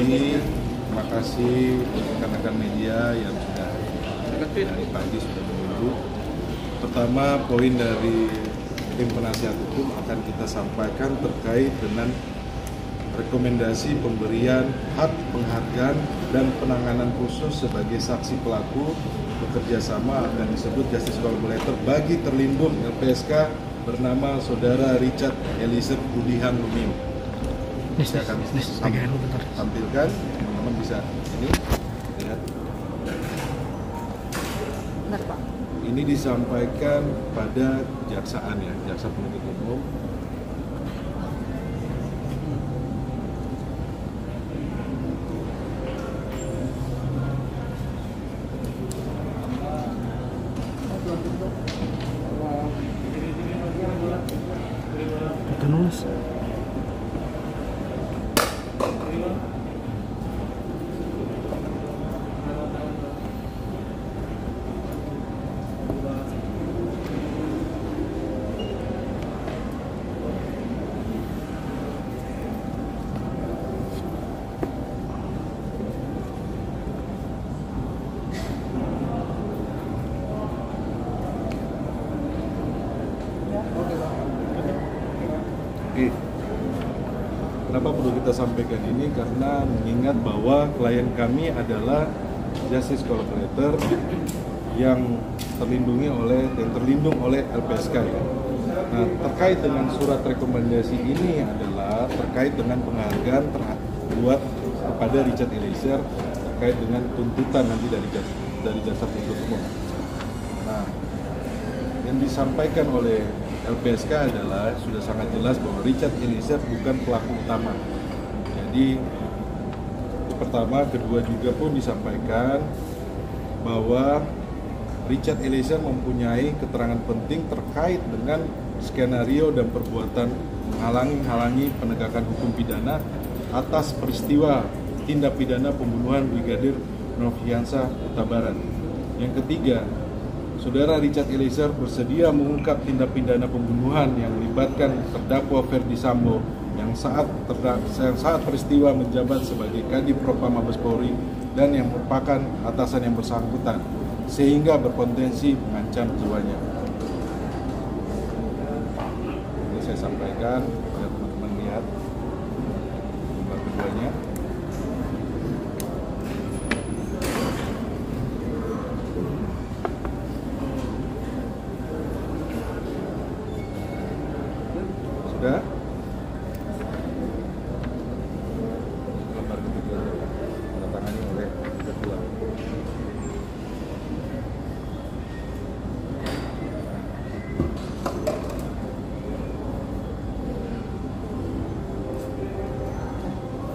Jadi terima kasih rekan-rekan media yang sudah dari pagi sudah menunggu. Pertama, poin dari tim penasihat hukum akan kita sampaikan terkait dengan rekomendasi pemberian hak penghargaan dan penanganan khusus sebagai saksi pelaku bekerja sama dan disebut justice collaborator bagi terlindung LPSK bernama Saudara Richard Eliezer Budihan Lumiu. Saya akan tampilkan, teman-teman bisa ini lihat. Benar, Pak. Ini disampaikan pada kejaksaan ya, jaksa penuntut umum. Nulis. Oke. Kenapa perlu kita sampaikan ini? Karena mengingat bahwa klien kami adalah justice collaborator yang terlindung oleh LPSK ya. Nah, terkait dengan surat rekomendasi ini adalah terkait dengan penghargaan buat kepada Richard Eliezer terkait dengan tuntutan nanti dari jaksa penuntut umum. Nah, yang disampaikan oleh LPSK adalah sudah sangat jelas bahwa Richard Eliezer bukan pelaku utama. Jadi pertama, kedua juga pun disampaikan bahwa Richard Eliezer mempunyai keterangan penting terkait dengan skenario dan perbuatan menghalangi penegakan hukum pidana atas peristiwa tindak pidana pembunuhan Brigadir Nofriansah Huta Barat. Yang ketiga, Saudara Richard Eliezer bersedia mengungkap tindak pidana pembunuhan yang melibatkan terdakwa Ferdi Sambo yang saat peristiwa menjabat sebagai Kadif Propam Mabes Polri dan yang merupakan atasan yang bersangkutan sehingga berpotensi mengancam jiwanya. Ini saya sampaikan biar teman-teman lihat nomor keduanya. Sudah? Lembar ketiga ditandatangani oleh ketua.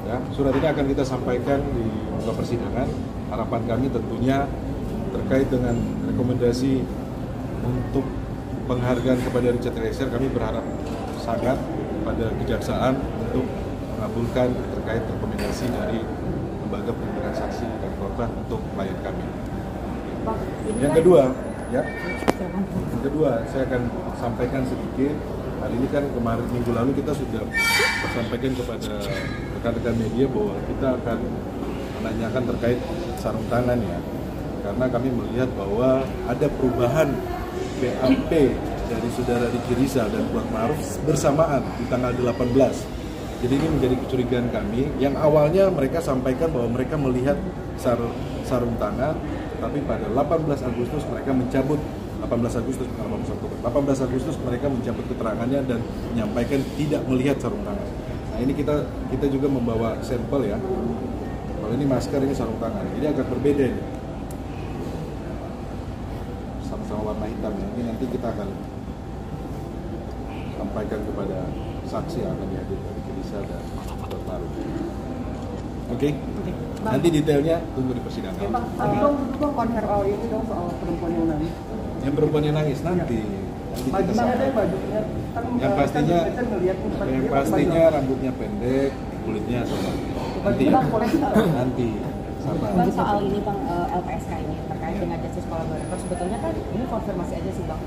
Ya, surat ini akan kita sampaikan di muka persidangan. Harapan kami tentunya terkait dengan rekomendasi untuk penghargaan kepada Richard Eliezer, kami berharap sangat pada kejaksaan untuk mengabulkan terkait rekomendasi dari lembaga perlindungan saksi dan korban untuk klien kami. Yang kedua, saya akan sampaikan sedikit. Hari ini kan kemarin minggu lalu kita sudah sampaikan kepada rekan-rekan media bahwa kita akan menanyakan terkait sarung tangan ya, karena kami melihat bahwa ada perubahan BAP dari saudara Ricky Rizal dan Kuat Ma'ruf bersamaan di tanggal 18. Jadi ini menjadi kecurigaan kami. Yang awalnya mereka sampaikan bahwa mereka melihat sarung tangan, tapi pada 18 Agustus mereka mencabut 18 Agustus mereka mencabut keterangannya dan menyampaikan tidak melihat sarung tangan. Nah, ini kita juga membawa sampel ya. Kalau ini masker, ini sarung tangan. Ini agak berbeda ini. Sama-sama warna hitam ya. Ini nanti kita akan sampaikan kepada saksi yang akan dihadirkan di Kirisa dan Kuat Ma'ruf. Oke? Nanti detailnya tunggu di persidangan. Ya, Pak, dong konfirm itu dong soal perempuan yang nangis. Yang perempuan yang nangis nanti kita sampaikan. Yang pastinya rambutnya pendek, kulitnya sama. Nanti sabar. Bang, soal ini Bang, LPSK ini terkait dengan justice collaborator, sebetulnya kan ini konfirmasi aja sih Bang.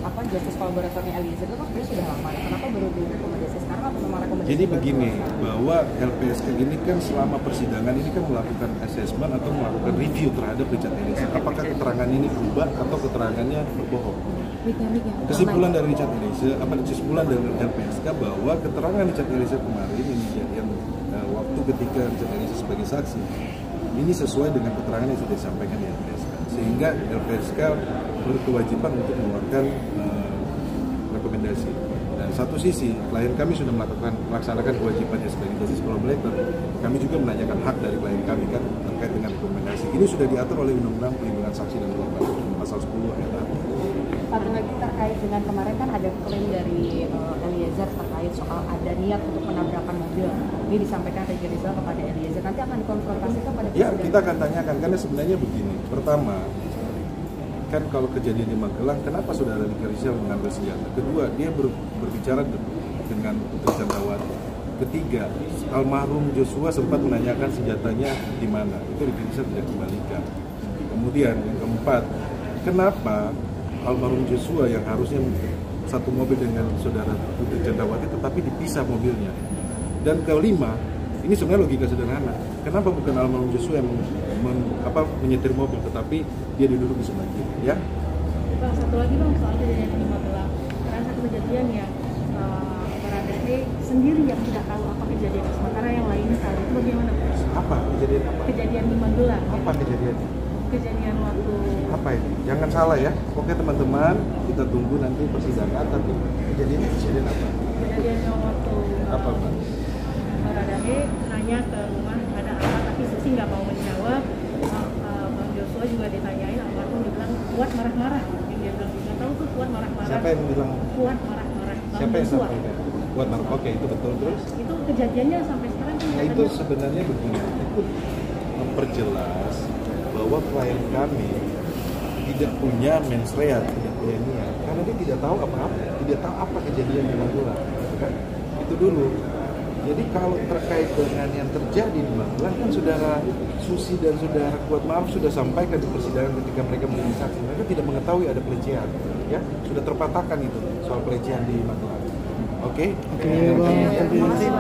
Apa justice collaboratornya Eliezer itu kan sebenarnya sudah lama ya, kenapa baru direkomendasi sekarang? apa memang rekomendasi? Jadi begini, bahwa LPSK ini kan selama persidangan ini kan melakukan assessment atau melakukan review terhadap Richard Eliezer. Apakah keterangan ini berubah atau keterangannya berbohong? Kesimpulan dari Richard Eliezer, kesimpulan dari LPSK bahwa keterangan Richard Eliezer kemarin yang waktu ketika Richard Eliezer sebagai saksi ini sesuai dengan keterangan yang sudah disampaikan di LPSK, sehingga LPSK berkewajiban untuk mengeluarkan rekomendasi. Dan satu sisi, klien kami sudah melaksanakan kewajibannya sebagai justice collaborator. Kami juga menanyakan hak dari klien kami kan terkait dengan rekomendasi. Ini sudah diatur oleh Undang-Undang Perlindungan Saksi dan Korban pasal 10 ayat 1. Satu lagi terkait dengan kemarin kan ada klaim dari Eliezer terkait soal ada niat untuk penabrakan mobil. Ini disampaikan Ricky Rizal kepada Eliezer. Nanti akan dikonfrontasikan pada Ya, kita akan tanyakan karena sebenarnya begini. Pertama, kan kalau kejadian di Magelang, kenapa saudara Ricky Rizal mengambil senjata? Kedua, dia berbicara dengan Putri Chandrawati. Ketiga, almarhum Joshua sempat menanyakan senjatanya di mana. Itu Ricky Rizal tidak kembalikan. Kemudian yang keempat, kenapa almarhum Joshua yang harusnya satu mobil dengan saudara Putri Chandrawati tetapi dipisah mobilnya? Dan kelima, ini sebenarnya logika sederhana. Kenapa bukan almarhum Joshua yang menyetir mobil tetapi dia duduk di sebelah kiri, ya? Bang, satu lagi bang, soal kejadian di Magelang. Karena satu kejadian yang Baradae sendiri yang tidak tahu apa kejadian, sementara yang lainnya tahu. Itu bagaimana? Apa kejadian apa? Kejadian di Magelang. Apa kejadiannya? Kejadian waktu Apa ini? Jangan salah ya. Oke teman-teman, kita tunggu nanti persidangan. Tapi kejadian apa? kejadian yang waktu Apa Pak? Baradae nanya ke rumah ada apa, tapi Susi nggak mau menjawab. Bang Joshua juga ditanyain, almarhum dibilang kuat marah-marah. Yang dia bilang nggak tahu tuh kuat marah-marah. Siapa yang bilang? Kuat marah-marah. Bang Siapa yang Joshua. sampaikan? Buat Mark. Oke, itu betul terus. Itu kejadiannya sampai sekarang kan Nah itu sebenarnya begini, itu memperjelas bahwa klien kami tidak punya mens rea, tidak punya niat, karena dia tidak tahu apa-apa, tidak tahu apa kejadian di Magelang, kan? Itu dulu. Jadi kalau terkait dengan yang terjadi di Magelang kan saudara Susi dan saudara Kuat Maruf sudah sampaikan di persidangan ketika mereka menjadi saksi, mereka tidak mengetahui ada pelecehan, ya sudah terpatahkan itu soal pelecehan di Magelang. Oke? Oke, Bang. Ya. Terima kasih.